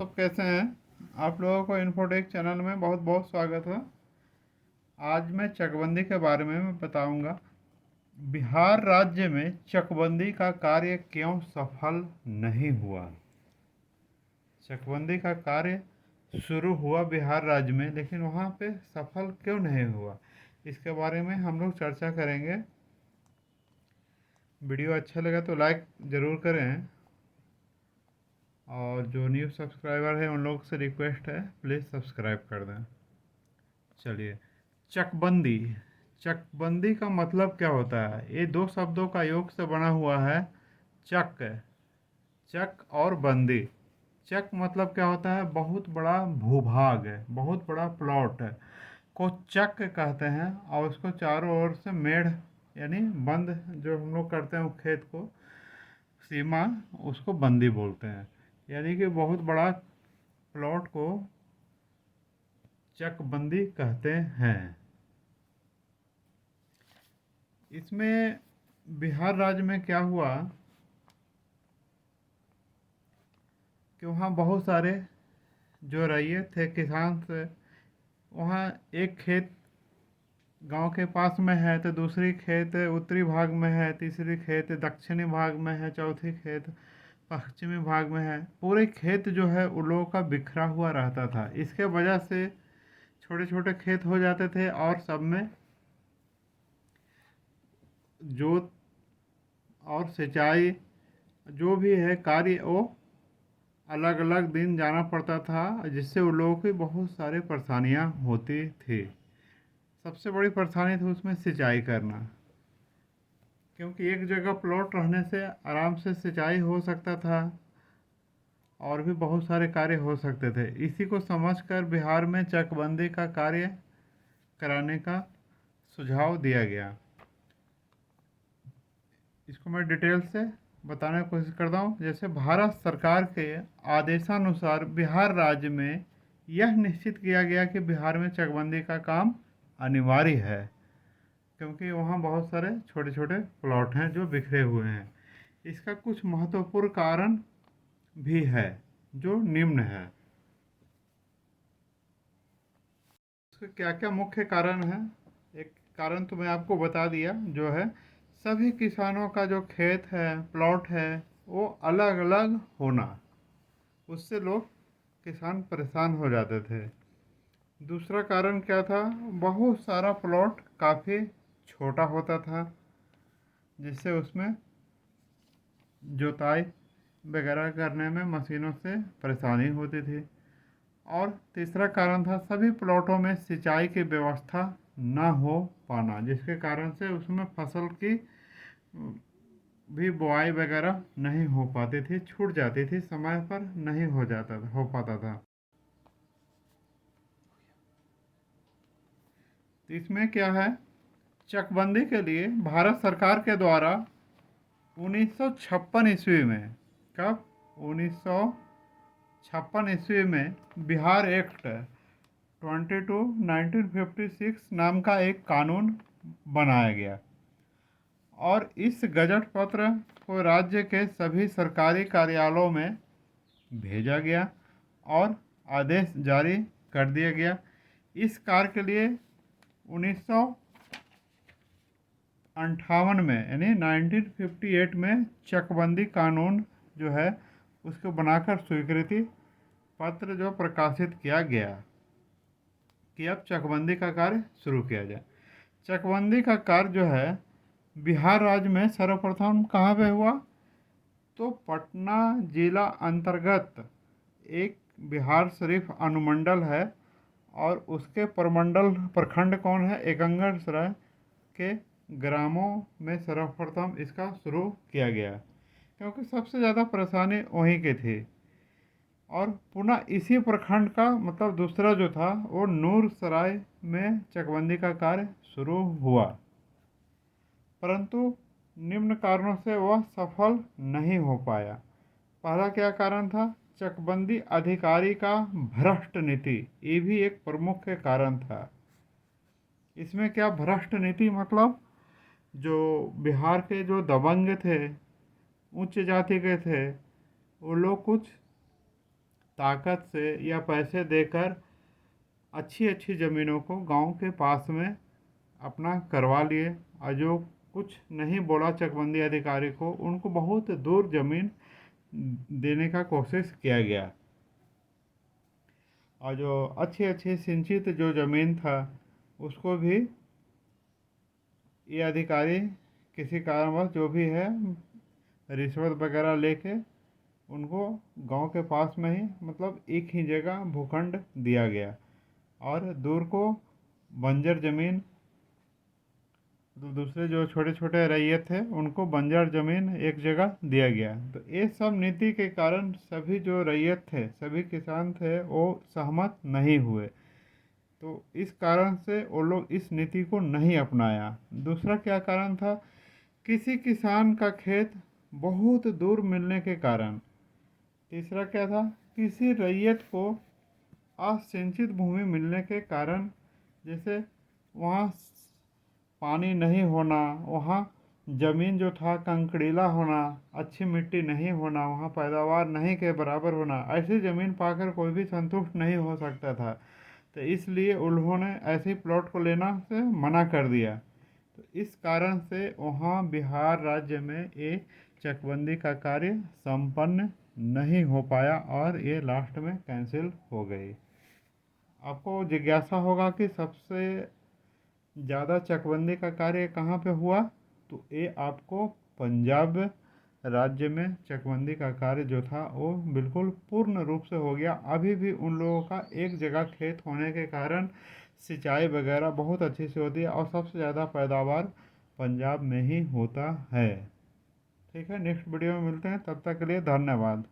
सब कैसे हैं। आप लोगों को इन्फोटेक चैनल में बहुत बहुत स्वागत है। आज मैं चकबंदी के बारे में बताऊंगा। बिहार राज्य में चकबंदी का कार्य क्यों सफल नहीं हुआ। चकबंदी का कार्य शुरू हुआ बिहार राज्य में, लेकिन वहाँ पे सफल क्यों नहीं हुआ, इसके बारे में हम लोग चर्चा करेंगे। वीडियो अच्छा लगा तो लाइक ज़रूर करें, और जो न्यू सब्सक्राइबर है उन लोग से रिक्वेस्ट है प्लीज़ सब्सक्राइब कर दें। चलिए, चकबंदी। चकबंदी का मतलब क्या होता है? ये दो शब्दों का योग से बना हुआ है। चक, चक और बंदी। चक मतलब क्या होता है? बहुत बड़ा भूभाग है, बहुत बड़ा प्लॉट है को चक कहते हैं। और उसको चारों ओर से मेढ़ यानी बंद जो हम लोग करते हैं, वो खेत को सीमा, उसको बंदी बोलते हैं। यानी कि बहुत बड़ा प्लॉट को चकबंदी कहते हैं। इसमें बिहार राज्य में क्या हुआ कि वहाँ बहुत सारे जो रैयत थे, किसान थे, वहाँ एक खेत गांव के पास में है, तो दूसरी खेत उत्तरी भाग में है, तीसरी खेत दक्षिणी भाग में है, चौथी खेत पश्चिमी भाग में है। पूरे खेत जो है उन लोगों का बिखरा हुआ रहता था। इसके वजह से छोटे छोटे खेत हो जाते थे, और सब में जोत और सिंचाई जो भी है कार्य, वो अलग अलग दिन जाना पड़ता था, जिससे उन लोगों की बहुत सारी परेशानियां होती थी। सबसे बड़ी परेशानी थी उसमें सिंचाई करना, क्योंकि एक जगह प्लॉट रहने से आराम से सिंचाई हो सकता था, और भी बहुत सारे कार्य हो सकते थे। इसी को समझकर बिहार में चकबंदी का कार्य कराने का सुझाव दिया गया। इसको मैं डिटेल से बताने की कोशिश करता हूँ। जैसे भारत सरकार के आदेशानुसार बिहार राज्य में यह निश्चित किया गया कि बिहार में चकबंदी का काम अनिवार्य है, क्योंकि वहाँ बहुत सारे छोटे छोटे प्लॉट हैं जो बिखरे हुए हैं। इसका कुछ महत्वपूर्ण कारण भी है जो निम्न है। इसके क्या क्या मुख्य कारण है? एक कारण तो मैं आपको बता दिया, जो है सभी किसानों का जो खेत है, प्लॉट है, वो अलग अलग होना, उससे लोग किसान परेशान हो जाते थे। दूसरा कारण क्या था? बहुत सारा प्लॉट काफ़ी छोटा होता था, जिससे उसमें जोताई वगैरह करने में मशीनों से परेशानी होती थी। और तीसरा कारण था सभी प्लॉटों में सिंचाई की व्यवस्था न हो पाना, जिसके कारण से उसमें फसल की भी बुआई वगैरह नहीं हो पाती थी, छूट जाती थी, समय पर नहीं हो पाता था। तो इसमें क्या है, चकबंदी के लिए भारत सरकार के द्वारा 1956 ईस्वी में, कब? 1956 ईस्वी में बिहार एक्ट 22/1956 नाम का एक कानून बनाया गया, और इस गजट पत्र को राज्य के सभी सरकारी कार्यालयों में भेजा गया और आदेश जारी कर दिया गया। इस कार्य के लिए 1958 में यानी 1958 में चकबंदी कानून जो है उसको बनाकर स्वीकृति पत्र जो प्रकाशित किया गया कि अब चकबंदी का कार्य शुरू किया जाए। चकबंदी का कार्य जो है बिहार राज्य में सर्वप्रथम कहाँ पे हुआ? तो पटना जिला अंतर्गत एक बिहार शरीफ अनुमंडल है, और उसके प्रखंड कौन है? एकंगरसराय के ग्रामों में सर्वप्रथम इसका शुरू किया गया, क्योंकि सबसे ज़्यादा परेशानी वहीं की थी। और पुनः इसी प्रखंड का मतलब दूसरा जो था वो नूरसराय में चकबंदी का कार्य शुरू हुआ, परंतु निम्न कारणों से वह सफल नहीं हो पाया। पहला क्या कारण था? चकबंदी अधिकारी का भ्रष्ट नीति, ये भी एक प्रमुख कारण था। इसमें क्या भ्रष्ट नीति मतलब? जो बिहार के जो दबंग थे, उच्च जाति के थे, वो लोग कुछ ताकत से या पैसे देकर अच्छी अच्छी ज़मीनों को गांव के पास में अपना करवा लिए, और जो कुछ नहीं बोला चकबंदी अधिकारी को, उनको बहुत दूर ज़मीन देने का कोशिश किया गया। और जो अच्छी अच्छी सिंचित जो ज़मीन था उसको भी ये अधिकारी किसी कारणवश जो भी है रिश्वत वगैरह लेके उनको गांव के पास में ही, मतलब एक ही जगह भूखंड दिया गया, और दूर को बंजर ज़मीन, तो दूसरे जो छोटे छोटे रैयत थे उनको बंजर ज़मीन एक जगह दिया गया। तो ये सब नीति के कारण सभी जो रैयत थे, सभी किसान थे, वो सहमत नहीं हुए। तो इस कारण से वो लोग इस नीति को नहीं अपनाया। दूसरा क्या कारण था? किसी किसान का खेत बहुत दूर मिलने के कारण। तीसरा क्या था? किसी रैयत को असिंचित भूमि मिलने के कारण, जैसे वहाँ पानी नहीं होना, वहाँ ज़मीन जो था कंकड़ीला होना, अच्छी मिट्टी नहीं होना, वहाँ पैदावार नहीं के बराबर होना, ऐसी ज़मीन पाकर कोई भी संतुष्ट नहीं हो सकता था। तो इसलिए उन्होंने ऐसे प्लॉट को लेना से मना कर दिया। तो इस कारण से वहाँ बिहार राज्य में ये चकबंदी का कार्य संपन्न नहीं हो पाया, और ये लास्ट में कैंसिल हो गई। आपको जिज्ञासा होगा कि सबसे ज़्यादा चकबंदी का कार्य कहाँ पे हुआ? तो ये आपको पंजाब राज्य में चकबंदी का कार्य जो था वो बिल्कुल पूर्ण रूप से हो गया। अभी भी उन लोगों का एक जगह खेत होने के कारण सिंचाई वगैरह बहुत अच्छी से होती है, और सबसे ज़्यादा पैदावार पंजाब में ही होता है। ठीक है, नेक्स्ट वीडियो में मिलते हैं, तब तक के लिए धन्यवाद।